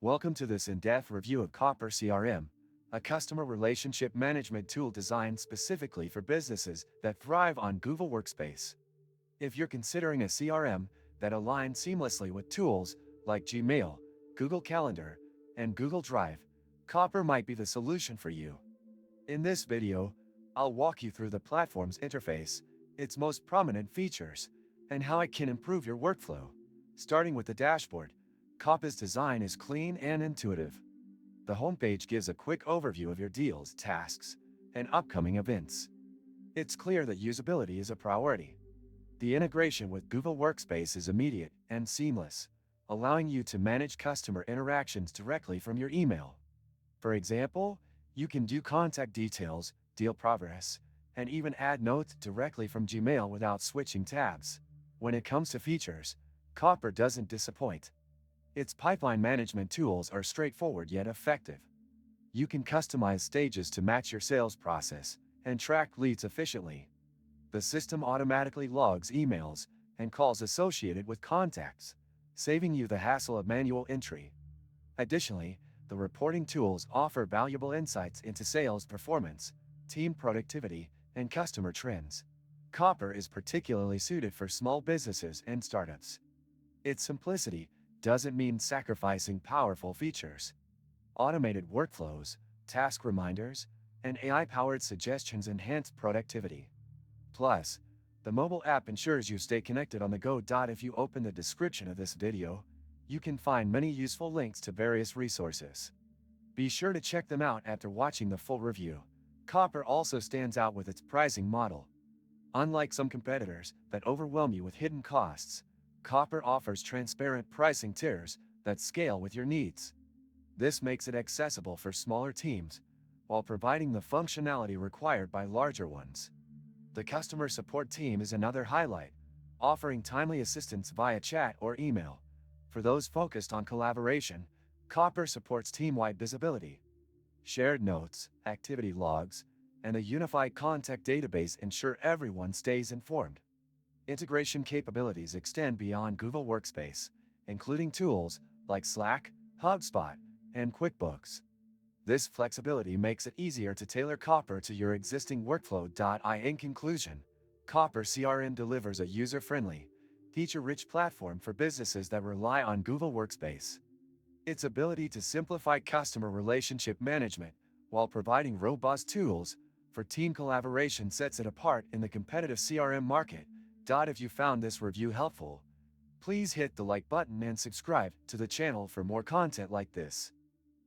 Welcome to this in-depth review of Copper CRM, a customer relationship management tool designed specifically for businesses that thrive on Google Workspace. If you're considering a CRM that aligns seamlessly with tools like Gmail, Google Calendar, and Google Drive, Copper might be the solution for you. In this video, I'll walk you through the platform's interface, its most prominent features, and how it can improve your workflow. Starting with the dashboard, Copper's design is clean and intuitive. The homepage gives a quick overview of your deals, tasks, and upcoming events. It's clear that usability is a priority. The integration with Google Workspace is immediate and seamless, allowing you to manage customer interactions directly from your email. For example, you can view contact details, deal progress, and even add notes directly from Gmail without switching tabs. When it comes to features, Copper doesn't disappoint. Its pipeline management tools are straightforward yet effective. You can customize stages to match your sales process and track leads efficiently. The system automatically logs emails and calls associated with contacts, saving you the hassle of manual entry. Additionally, the reporting tools offer valuable insights into sales performance, team productivity, and customer trends. Copper is particularly suited for small businesses and startups. Its simplicity doesn't mean sacrificing powerful features. Automated workflows, task reminders, and AI-powered suggestions enhance productivity. Plus, the mobile app ensures you stay connected on the go. If you open the description of this video, you can find many useful links to various resources. Be sure to check them out after watching the full review. Copper also stands out with its pricing model. Unlike some competitors that overwhelm you with hidden costs, Copper offers transparent pricing tiers that scale with your needs. This makes it accessible for smaller teams, while providing the functionality required by larger ones. The customer support team is another highlight, offering timely assistance via chat or email. For those focused on collaboration, Copper supports team-wide visibility. Shared notes, activity logs, and a unified contact database ensure everyone stays informed. Integration capabilities extend beyond Google Workspace, including tools like Slack, HubSpot, and QuickBooks. This flexibility makes it easier to tailor Copper to your existing workflow. In conclusion, Copper CRM delivers a user-friendly, feature-rich platform for businesses that rely on Google Workspace. Its ability to simplify customer relationship management while providing robust tools for team collaboration sets it apart in the competitive CRM market. If you found this review helpful, please hit the like button and subscribe to the channel for more content like this.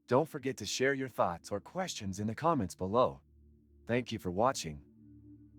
Don't forget to share your thoughts or questions in the comments below. Thank you for watching.